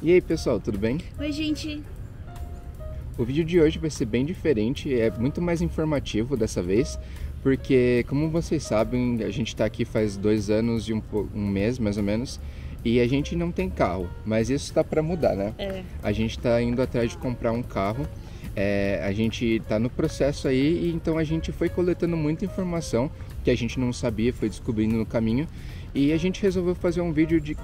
E aí pessoal, tudo bem? Oi gente! O vídeo de hoje vai ser bem diferente, é muito mais informativo dessa vez, porque como vocês sabem, a gente está aqui faz 2 anos e um mês mais ou menos, e a gente não tem carro, mas isso está para mudar, né? A gente está indo atrás de comprar um carro, a gente está no processo aí, e então a gente foi coletando muita informação que a gente não sabia, foi descobrindo no caminho, e a gente resolveu fazer um vídeo de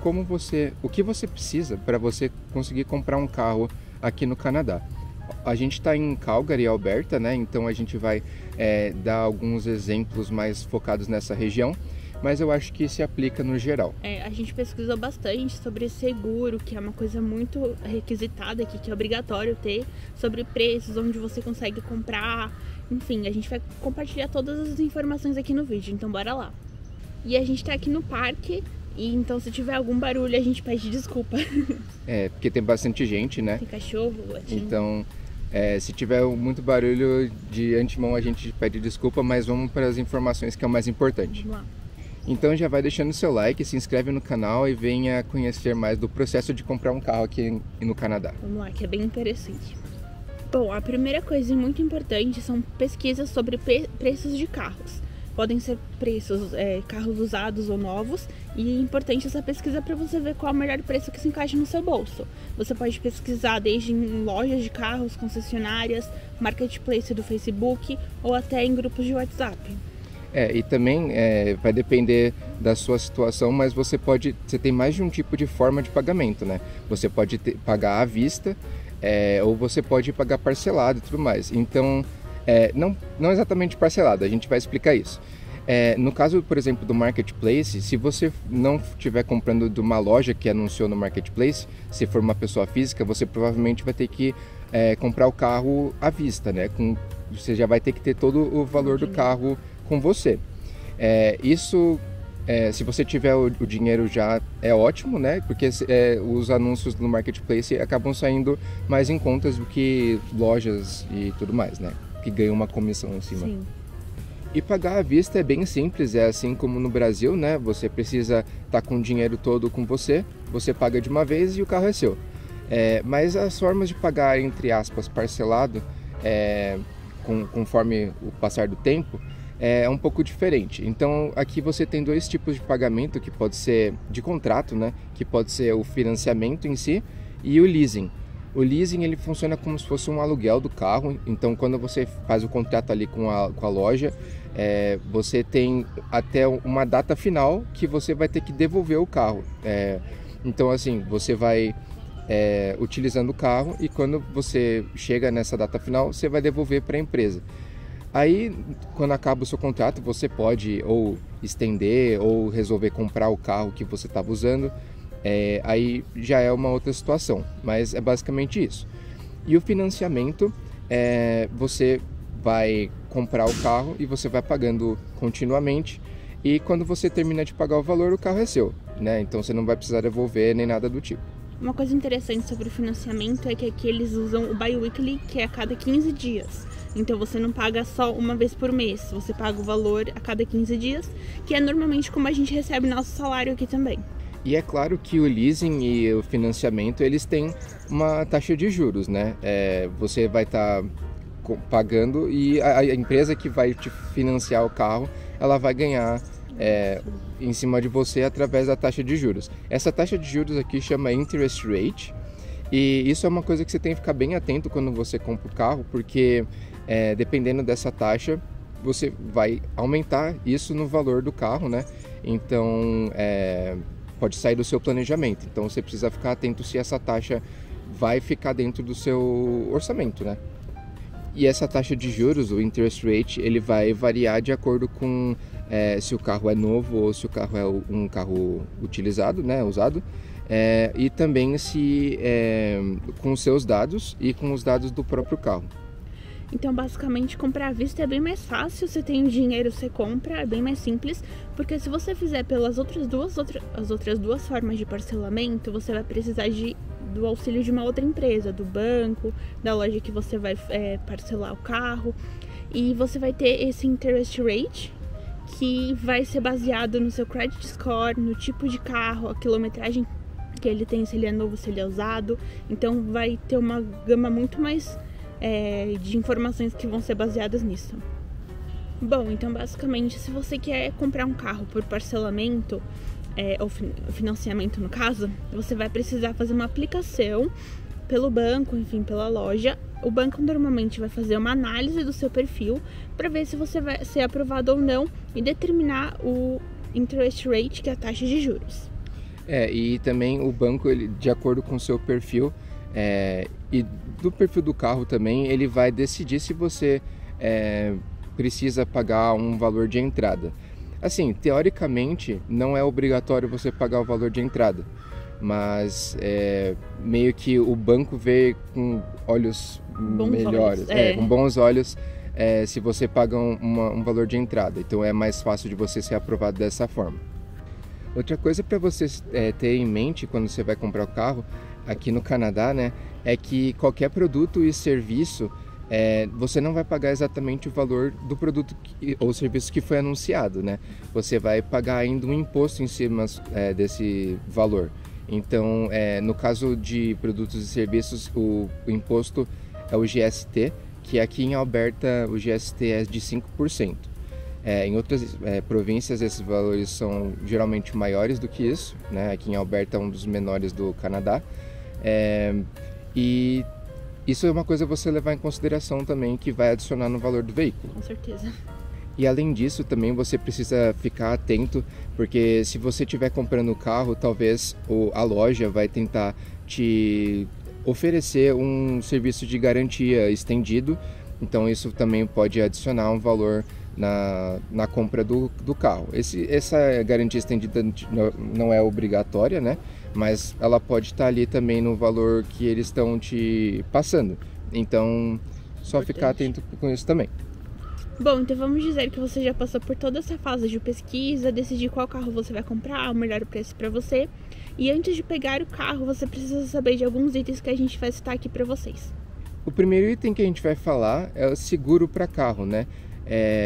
o que você precisa para você conseguir comprar um carro aqui no Canadá. A gente está em Calgary, Alberta, né? Então a gente vai dar alguns exemplos mais focados nessa região, mas eu acho que se aplica no geral. A gente pesquisou bastante sobre seguro, que é uma coisa muito requisitada aqui, que é obrigatório ter, sobre preços, onde você consegue comprar, enfim, a gente vai compartilhar todas as informações aqui no vídeo, então bora lá. E a gente tá aqui no parque, e então se tiver algum barulho a gente pede desculpa. Porque tem bastante gente, né? Tem cachorro latindo. Então, se tiver muito barulho, de antemão a gente pede desculpa, mas vamos para as informações que é o mais importante. Vamos lá. Então já vai deixando seu like, se inscreve no canal e venha conhecer mais do processo de comprar um carro aqui no Canadá. Vamos lá, que é bem interessante. Bom, a primeira coisa muito importante são pesquisas sobre preços de carros. Podem ser preços, carros usados ou novos, e é importante essa pesquisa para você ver qual é o melhor preço que se encaixa no seu bolso. Você pode pesquisar desde em lojas de carros, concessionárias, marketplace do Facebook ou até em grupos de WhatsApp. E também vai depender da sua situação, mas você tem mais de um tipo de forma de pagamento, né? Você pode pagar à vista, ou você pode pagar parcelado e tudo mais. Então, não exatamente parcelado, a gente vai explicar isso. No caso, por exemplo, do Marketplace, se você não estiver comprando de uma loja que anunciou no Marketplace, se for uma pessoa física, você provavelmente vai ter que comprar o carro à vista, né? Você já vai ter que ter todo o valor do carro com você. Se você tiver o dinheiro já é ótimo, né? Porque os anúncios no Marketplace acabam saindo mais em contas do que lojas e tudo mais, né? Que ganham uma comissão em cima. Sim. E pagar à vista é bem simples, é assim como no Brasil, né? Você precisa estar com o dinheiro todo com você paga de uma vez e o carro é seu. Mas as formas de pagar, entre aspas, parcelado, conforme o passar do tempo, é um pouco diferente. Então aqui você tem 2 tipos de pagamento, que pode ser de contrato, né? Que pode ser o financiamento em si e o leasing. O leasing ele funciona como se fosse um aluguel do carro. Então quando você faz o contrato ali com a loja, você tem até uma data final que você vai ter que devolver o carro. Então assim, você vai utilizando o carro e quando você chega nessa data final, você vai devolver para a empresa. Aí, quando acaba o seu contrato, você pode ou estender ou resolver comprar o carro que você estava usando. Aí já é uma outra situação, mas é basicamente isso. E o financiamento, você vai comprar o carro e você vai pagando continuamente. E quando você termina de pagar o valor, o carro é seu, né? Então você não vai precisar devolver nem nada do tipo. Uma coisa interessante sobre o financiamento é que aqui eles usam o bi-weekly, que é a cada 15 dias. Então você não paga só uma vez por mês, você paga o valor a cada 15 dias, que é normalmente como a gente recebe nosso salário aqui também. E é claro que o leasing e o financiamento, eles têm uma taxa de juros, né? Você vai estar pagando e a empresa que vai te financiar o carro, ela vai ganhar em cima de você através da taxa de juros. Essa taxa de juros aqui chama interest rate, e isso é uma coisa que você tem que ficar bem atento quando você compra o carro, porque dependendo dessa taxa, você vai aumentar isso no valor do carro, né? Então, pode sair do seu planejamento. Então, você precisa ficar atento se essa taxa vai ficar dentro do seu orçamento, né? E essa taxa de juros, o interest rate, ele vai variar de acordo com se o carro é novo ou se o carro é um carro utilizado, né, usado, e também se com os seus dados e com os dados do próprio carro. Então, basicamente, comprar à vista é bem mais fácil. Você tem o dinheiro, você compra, é bem mais simples. Porque se você fizer pelas outras duas formas de parcelamento, você vai precisar do auxílio de uma outra empresa, do banco, da loja que você vai parcelar o carro. E você vai ter esse interest rate, que vai ser baseado no seu credit score, no tipo de carro, a quilometragem que que ele tem, se ele é novo, se ele é usado. Então vai ter uma gama muito mais de informações que vão ser baseadas nisso. Bom, então basicamente, se você quer comprar um carro por parcelamento, ou financiamento no caso, você vai precisar fazer uma aplicação pelo banco, enfim, pela loja. O banco normalmente vai fazer uma análise do seu perfil para ver se você vai ser aprovado ou não e determinar o interest rate, que é a taxa de juros. E também o banco, ele, de acordo com o seu perfil e do perfil do carro também, ele vai decidir se você precisa pagar um valor de entrada. Assim, teoricamente, não é obrigatório você pagar o valor de entrada, mas meio que o banco vê com olhos melhores, com bons olhos, se você paga um valor de entrada. Então é mais fácil de você ser aprovado dessa forma. Outra coisa para você ter em mente quando você vai comprar o carro aqui no Canadá, né, é que qualquer produto e serviço você não vai pagar exatamente o valor do produto ou serviço que foi anunciado, né? Você vai pagar ainda um imposto em cima desse valor. Então, no caso de produtos e serviços, o imposto é o GST, que aqui em Alberta o GST é de 5%. Em outras províncias esses valores são geralmente maiores do que isso, né? Aqui em Alberta é um dos menores do Canadá. E isso é uma coisa a você levar em consideração também, que vai adicionar no valor do veículo. Com certeza. E além disso, também você precisa ficar atento, porque se você estiver comprando o carro, talvez a loja vai tentar te oferecer um serviço de garantia estendido. Então isso também pode adicionar um valor na compra do carro. Essa garantia estendida não é obrigatória, né? Mas ela pode estar ali também no valor que eles estão te passando. Então, só ficar atento com isso também. Bom, então vamos dizer que você já passou por toda essa fase de pesquisa, decidir qual carro você vai comprar, o melhor preço para você. E antes de pegar o carro, você precisa saber de alguns itens que a gente vai citar aqui para vocês. O primeiro item que a gente vai falar é o seguro para carro, né?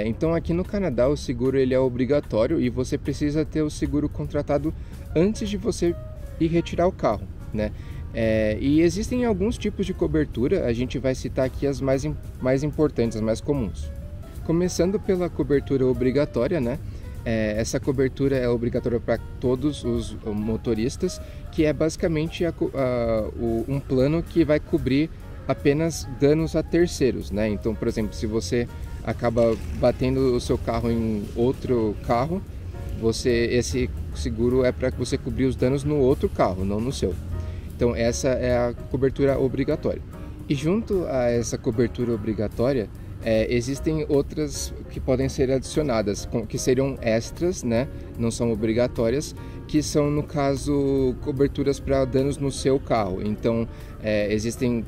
Então aqui no Canadá o seguro ele é obrigatório e você precisa ter o seguro contratado antes de você ir retirar o carro, né? E existem alguns tipos de cobertura, a gente vai citar aqui as mais importantes, as mais comuns. Começando pela cobertura obrigatória, né? Essa cobertura é obrigatória para todos os motoristas, que é basicamente um plano que vai cobrir apenas danos a terceiros, né? Então, por exemplo, se você acaba batendo o seu carro em outro carro, esse seguro é para você cobrir os danos no outro carro, não no seu. Então essa é a cobertura obrigatória. E junto a essa cobertura obrigatória, existem outras que podem ser adicionadas, que seriam extras, né? Não são obrigatórias, que são, no caso, coberturas para danos no seu carro. Então existem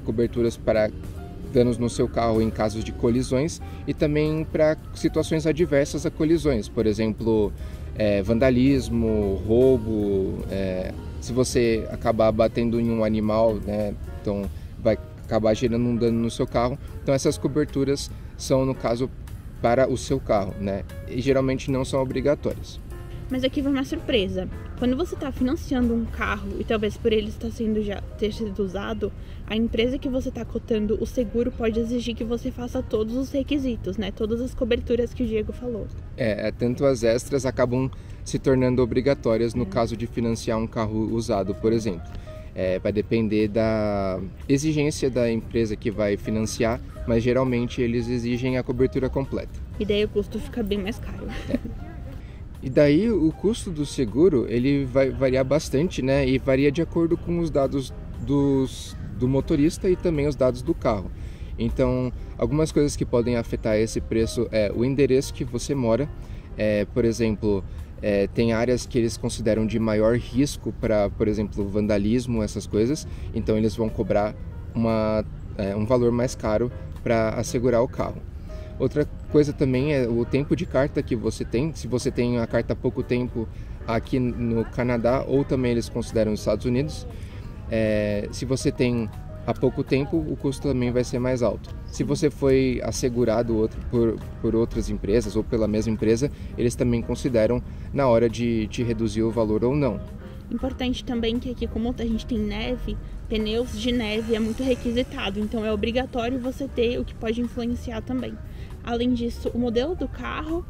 coberturas para danos no seu carro em casos de colisões e também para situações adversas a colisões, por exemplo, vandalismo, roubo, se você acabar batendo em um animal, né, então vai acabar gerando um dano no seu carro. Então essas coberturas são, no caso, para o seu carro, né, e geralmente não são obrigatórias. Mas aqui vai uma surpresa. Quando você está financiando um carro e talvez por ele ter sido usado, a empresa que você está cotando o seguro pode exigir que você faça todos os requisitos, né? Todas as coberturas que o Diego falou. Tanto as extras acabam se tornando obrigatórias no caso de financiar um carro usado, por exemplo. Vai depender da exigência da empresa que vai financiar, mas geralmente eles exigem a cobertura completa. E daí o custo fica bem mais caro. E daí o custo do seguro ele vai variar bastante, né? E varia de acordo com os dados do motorista e também os dados do carro. Então, algumas coisas que podem afetar esse preço é o endereço que você mora. Por exemplo, tem áreas que eles consideram de maior risco para, por exemplo, vandalismo, essas coisas. Então, eles vão cobrar um valor mais caro para assegurar o carro. Outra coisa também é o tempo de carta que você tem. Se você tem a carta há pouco tempo aqui no Canadá, ou também eles consideram os Estados Unidos, se você tem há pouco tempo, o custo também vai ser mais alto. Se você foi assegurado por outras empresas ou pela mesma empresa, eles também consideram na hora de te reduzir o valor ou não. Importante também que aqui, como a gente tem neve, pneus de neve é muito requisitado, então é obrigatório você ter, o que pode influenciar também. Além disso, o modelo do carro,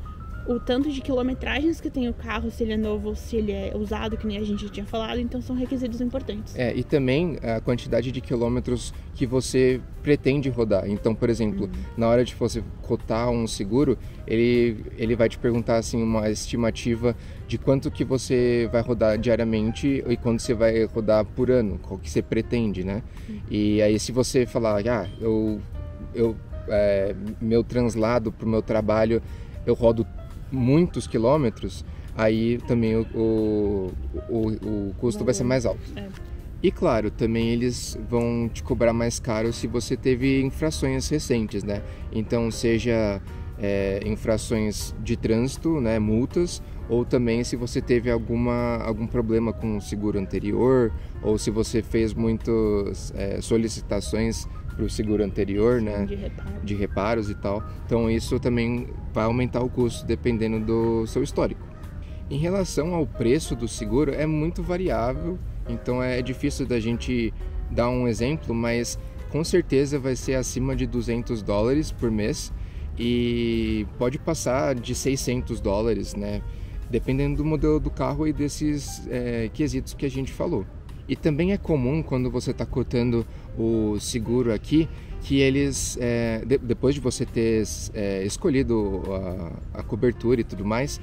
o tanto de quilometragens que tem o carro, se ele é novo ou se ele é usado, que nem a gente já tinha falado, então são requisitos importantes. E também a quantidade de quilômetros que você pretende rodar. Então, por exemplo, na hora de você cotar um seguro, ele vai te perguntar assim, uma estimativa de quanto que você vai rodar diariamente e quanto você vai rodar por ano, qual que você pretende, né? E aí se você falar, meu translado para o meu trabalho, eu rodo muitos quilômetros, aí também o custo vai ser mais alto. E claro, também eles vão te cobrar mais caro se você teve infrações recentes, né? Então, seja infrações de trânsito, né, multas, ou também se você teve algum problema com o seguro anterior, ou se você fez muitas solicitações para o seguro anterior, né, de reparos e tal. Então isso também vai aumentar o custo dependendo do seu histórico. Em relação ao preço do seguro, é muito variável, então é difícil da gente dar um exemplo, mas com certeza vai ser acima de $200 por mês e pode passar de $600, né, dependendo do modelo do carro e desses quesitos que a gente falou. E também é comum, quando você está cotando o seguro aqui, que eles, depois de você ter escolhido a cobertura e tudo mais,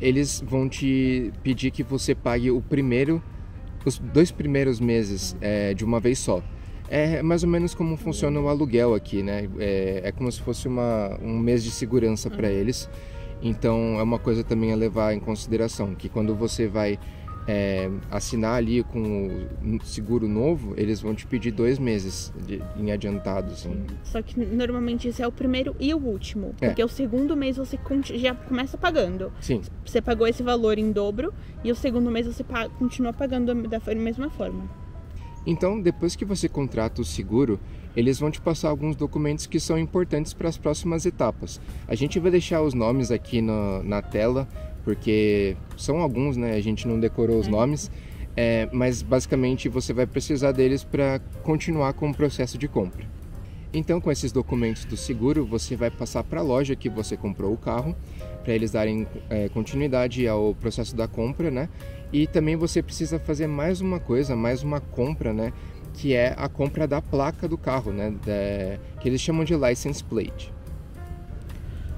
eles vão te pedir que você pague os 2 primeiros meses de uma vez só. É mais ou menos como funciona o aluguel aqui, né? É como se fosse um mês de segurança para eles. Então é uma coisa também a levar em consideração, que quando você vai assinar ali com o seguro novo, eles vão te pedir 2 meses em adiantado, assim. Só que normalmente esse é o primeiro e o último, porque o segundo mês você já começa pagando. Sim. Você pagou esse valor em dobro e o segundo mês você continua pagando da mesma forma. Então, depois que você contrata o seguro, eles vão te passar alguns documentos que são importantes para as próximas etapas. A gente vai deixar os nomes aqui na tela, porque são alguns, né? A gente não decorou os nomes, mas basicamente você vai precisar deles para continuar com o processo de compra. Então, com esses documentos do seguro, você vai passar para a loja que você comprou o carro, para eles darem continuidade ao processo da compra, né? E também você precisa fazer mais uma compra, né? Que é a compra da placa do carro, né? Que eles chamam de license plate.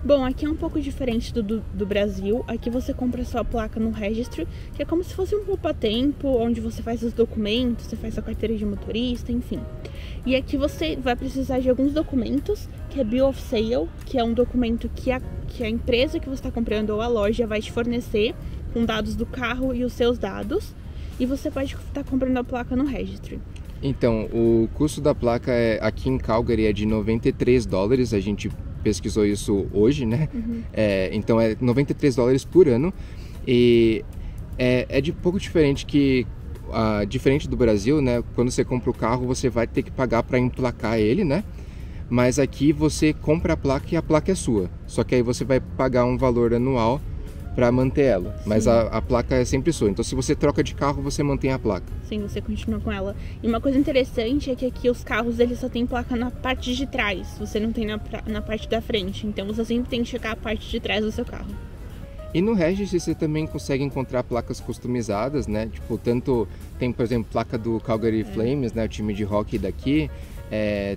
Bom, aqui é um pouco diferente do Brasil. Aqui você compra sua placa no registry, que é como se fosse um poupa-tempo, onde você faz os documentos, você faz sua carteira de motorista, enfim. E aqui você vai precisar de alguns documentos, que é Bill of Sale, que é um documento que a empresa que você está comprando ou a loja vai te fornecer, com dados do carro e os seus dados. E você pode estar comprando a placa no registry. Então, o custo da placa aqui em Calgary é de $93, a gente pesquisou isso hoje, né? Então é $93 por ano e é de pouco diferente diferente do Brasil, né? Quando você compra o carro, você vai ter que pagar para emplacar ele, né? Mas aqui você compra a placa e a placa é sua. Só que aí você vai pagar um valor anual para manter ela, mas a placa é sempre sua. Então, se você troca de carro, você mantém a placa. Sim, você continua com ela. E uma coisa interessante é que aqui os carros eles só tem placa na parte de trás, você não tem na parte da frente. Então, você sempre tem que checar a parte de trás do seu carro. E no Registry você também consegue encontrar placas customizadas, né? Tipo, tanto tem, por exemplo, placa do Calgary Flames, né? O time de hockey daqui.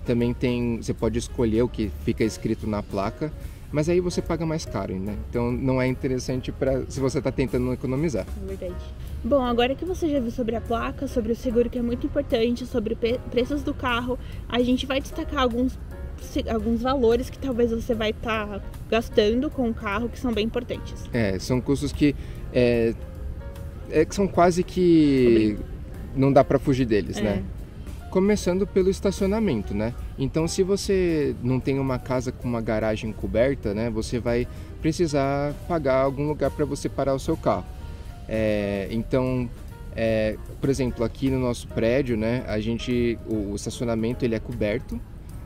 Também você pode escolher o que fica escrito na placa. Mas aí você paga mais caro, né? Então não é interessante se você está tentando economizar. É verdade. Bom, agora que você já viu sobre a placa, sobre o seguro, que é muito importante, sobre preços do carro, a gente vai destacar alguns valores que talvez você vai estar gastando com o carro, que são bem importantes. São custos que são quase que não dá para fugir deles, né? Começando pelo estacionamento, né? Então, se você não tem uma casa com uma garagem coberta, né? Você vai precisar pagar algum lugar para você parar o seu carro. Então, por exemplo, aqui no nosso prédio, né? O estacionamento ele é coberto,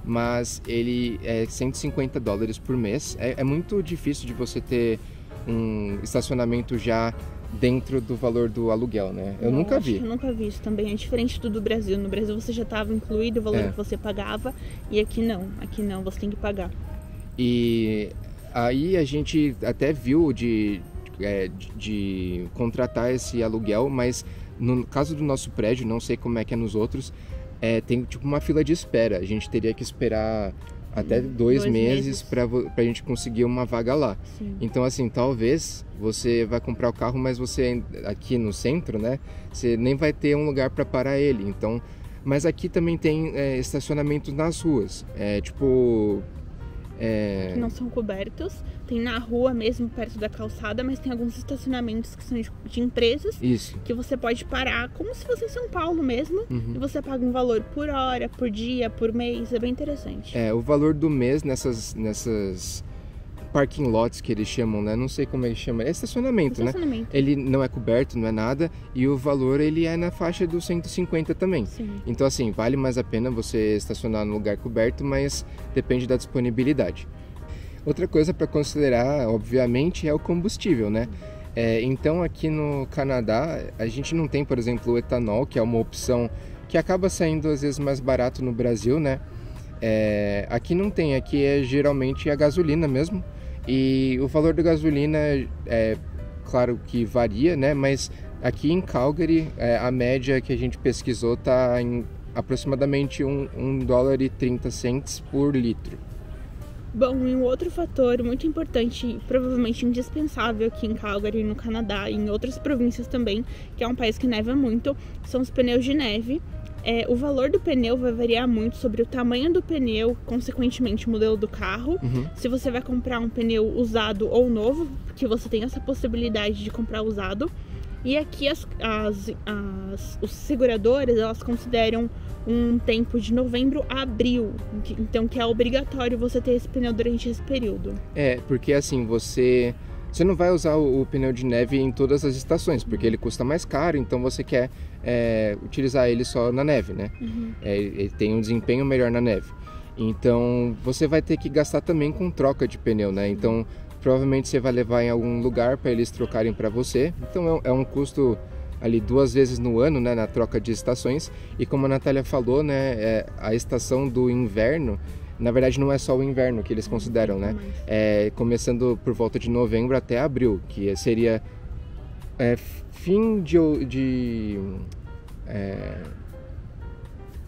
mas ele é $150 por mês. É muito difícil de você ter um estacionamento já dentro do valor do aluguel, né? Eu nunca vi. Eu nunca vi isso também. É diferente do Brasil. No Brasil você já estava incluído o valor que você pagava e aqui não. Aqui não, você tem que pagar. E aí a gente até viu de contratar esse aluguel, mas no caso do nosso prédio, não sei como é que é nos outros, tem tipo uma fila de espera. A gente teria que esperar até 2 meses para a gente conseguir uma vaga lá. Sim. Então, assim, talvez você vai comprar o carro, mas você aqui no centro, né? Você nem vai ter um lugar para parar ele. Então, mas aqui também tem estacionamentos nas ruas. Que não são cobertos. Tem na rua mesmo, perto da calçada, mas tem alguns estacionamentos que são de empresas. Isso. Que você pode parar, como se fosse em São Paulo mesmo. E você paga um valor por hora, por dia, por mês. É bem interessante. O valor do mês nessas parking lots que eles chamam, né? Não sei como é que chama. É estacionamento, né? Ele não é coberto, não é nada. E o valor, ele é na faixa dos 150 também. Sim. Então, assim, vale mais a pena você estacionar no lugar coberto, mas depende da disponibilidade. Outra coisa para considerar, obviamente, é o combustível, né? Então, aqui no Canadá, a gente não tem, por exemplo, o etanol, que é uma opção que acaba saindo, às vezes, mais barato no Brasil, né? Aqui não tem, aqui é geralmente a gasolina mesmo. E o valor da gasolina, claro que varia, né? Mas aqui em Calgary, a média que a gente pesquisou está em aproximadamente $1,30 por litro. Bom, e um outro fator muito importante, provavelmente indispensável aqui em Calgary, no Canadá e em outras províncias também, que é um país que neva muito, são os pneus de neve. O valor do pneu vai variar muito sobre o tamanho do pneu, consequentemente o modelo do carro. Se você vai comprar um pneu usado ou novo, porque você tem essa possibilidade de comprar usado. E aqui as seguradoras, elas consideram um tempo de novembro a abril, então que é obrigatório você ter esse pneu durante esse período. Porque assim, você não vai usar o pneu de neve em todas as estações, porque ele custa mais caro, então você quer utilizar ele só na neve, né? Ele tem um desempenho melhor na neve. Então, você vai ter que gastar também com troca de pneu, né? Então, provavelmente você vai levar em algum lugar para eles trocarem para você. Então, é um custo ali 2 vezes no ano, né, na troca de estações. E como a Natália falou, né, a estação do inverno, na verdade não é só o inverno que eles consideram, né? Começando por volta de novembro até abril, que seria fim de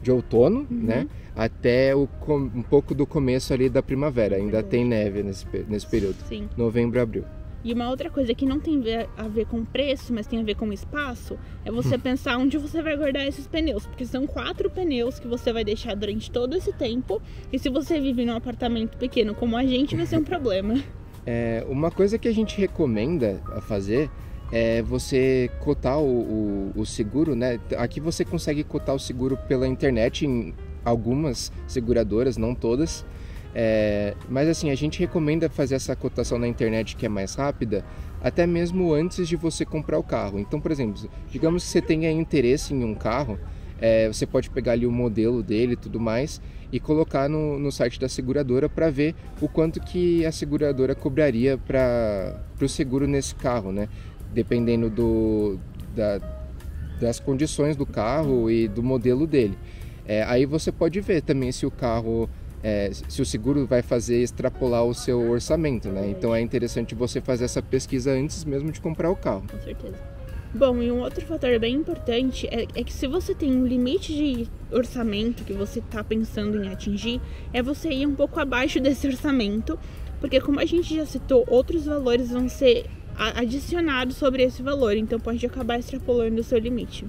outono, né? Até um pouco do começo ali da primavera. Ainda tem neve nesse período. Sim. Novembro, abril. E uma outra coisa que não tem a ver com preço, mas tem a ver com espaço, é você pensar onde você vai guardar esses pneus. Porque são 4 pneus que você vai deixar durante todo esse tempo. E se você vive num apartamento pequeno como a gente, vai ser um problema. Uma coisa que a gente recomenda a fazer é você cotar o seguro, né? Aqui você consegue cotar o seguro pela internet em algumas seguradoras, não todas. Mas assim, a gente recomenda fazer essa cotação na internet, que é mais rápida, até mesmo antes de você comprar o carro. Então, por exemplo, digamos que você tenha interesse em um carro, você pode pegar ali o modelo dele e tudo mais e colocar no site da seguradora para ver o quanto que a seguradora cobraria para o seguro nesse carro, né? Dependendo das condições do carro e do modelo dele. Aí você pode ver também se o carro, se o seguro vai fazer extrapolar o seu orçamento, né? Então é interessante você fazer essa pesquisa antes mesmo de comprar o carro. Com certeza. Bom, e um outro fator bem importante é que se você tem um limite de orçamento que você está pensando em atingir, é você ir um pouco abaixo desse orçamento, porque como a gente já citou, outros valores vão ser adicionado sobre esse valor, então pode acabar extrapolando o seu limite.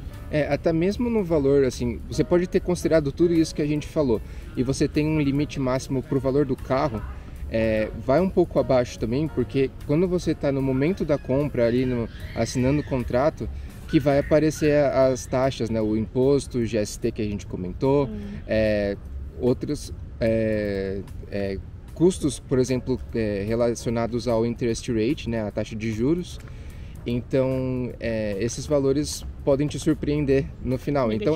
Até mesmo no valor, assim, você pode ter considerado tudo isso que a gente falou e você tem um limite máximo para o valor do carro, vai um pouco abaixo também, porque quando você está no momento da compra, ali assinando o contrato, que vai aparecer as taxas, né, o imposto, o GST que a gente comentou, outros custos, por exemplo, relacionados ao interest rate, né, a taxa de juros. Então, esses valores podem te surpreender no final. Então,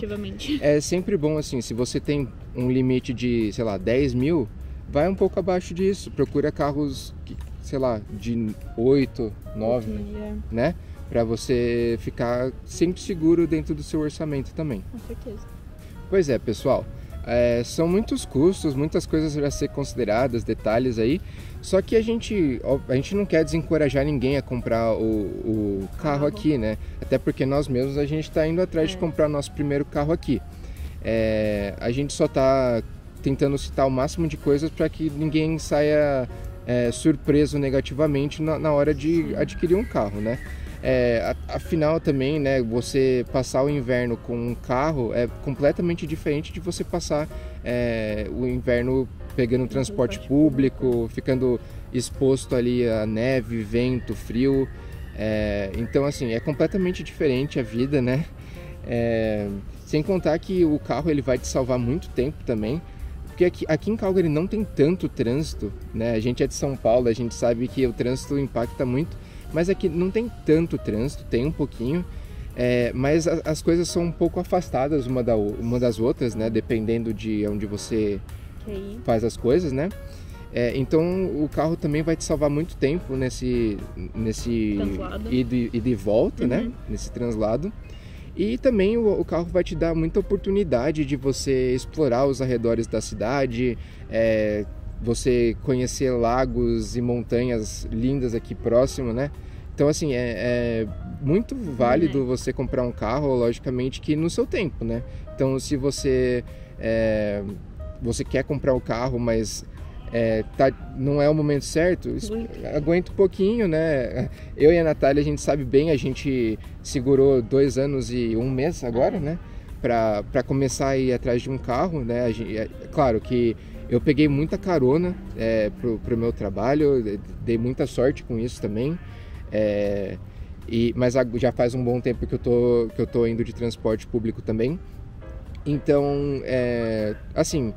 é sempre bom, assim, se você tem um limite de, sei lá, 10 mil, vai um pouco abaixo disso. Procura carros, sei lá, de 8, 9, né? para você ficar sempre seguro dentro do seu orçamento também. Com certeza. Pois é, pessoal, são muitos custos, muitas coisas a ser consideradas, detalhes aí, só que a gente não quer desencorajar ninguém a comprar o carro aqui, né? Até porque nós mesmos a gente está indo atrás de comprar nosso primeiro carro aqui. A gente só está tentando citar o máximo de coisas para que ninguém saia surpreso negativamente na hora de adquirir um carro, né? Afinal também, né, você passar o inverno com um carro é completamente diferente de você passar o inverno pegando transporte público, ficando exposto ali a neve, vento, frio. Então assim, é completamente diferente a vida, né? Sem contar que o carro ele vai te salvar muito tempo também, porque aqui em Calgary não tem tanto trânsito, né? A gente é de São Paulo, a gente sabe que o trânsito impacta muito, mas aqui não tem tanto trânsito, tem um pouquinho, mas as coisas são um pouco afastadas uma das outras, né? Dependendo de onde você faz as coisas, né? Então o carro também vai te salvar muito tempo nesse ida e volta, né? Nesse translado. E também o carro vai te dar muita oportunidade de você explorar os arredores da cidade, você conhecer lagos e montanhas lindas aqui próximo, né? Então assim, é muito válido você comprar um carro, logicamente que no seu tempo, né? Então se você quer comprar o carro, mas não é o momento certo, aguenta um pouquinho, né? Eu e a Natália, a gente sabe bem, a gente segurou 2 anos e 1 mês agora, né? Para começar a ir atrás de um carro, né? Claro que eu peguei muita carona pro meu trabalho, dei muita sorte com isso também, mas já faz um bom tempo que eu tô indo de transporte público também. Então, assim,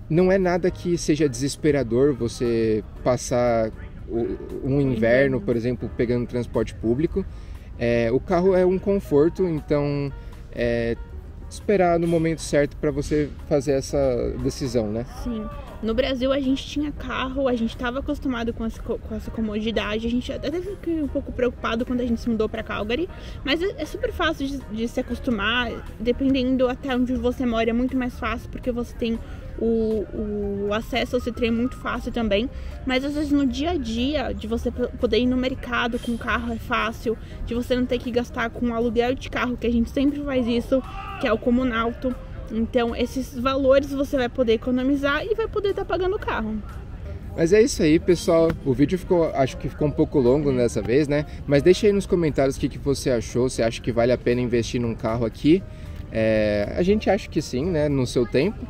não é nada que seja desesperador você passar um inverno, por exemplo, pegando transporte público. O carro é um conforto, então esperar no momento certo para você fazer essa decisão, né? Sim. No Brasil a gente tinha carro, a gente estava acostumado com essa comodidade, a gente até ficou um pouco preocupado quando a gente se mudou para Calgary, mas é super fácil de se acostumar, dependendo até onde você mora, é muito mais fácil porque você tem o acesso ao Citroën muito fácil também, mas às vezes no dia a dia, de você poder ir no mercado com o carro é fácil, de você não ter que gastar com aluguel de carro, que a gente sempre faz isso, que é o Comunauto. Então esses valores você vai poder economizar e vai poder estar pagando o carro. Mas é isso aí, pessoal. O vídeo acho que ficou um pouco longo dessa vez, né? Mas deixa aí nos comentários o que você achou. Você acha que vale a pena investir num carro aqui? A gente acha que sim, né? No seu tempo.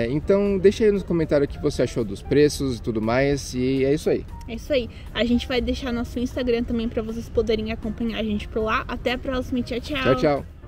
Então deixa aí nos comentários o que você achou dos preços e tudo mais. E é isso aí. É isso aí. A gente vai deixar nosso Instagram também para vocês poderem acompanhar a gente por lá. Até a próxima. Tchau, tchau. Tchau, tchau.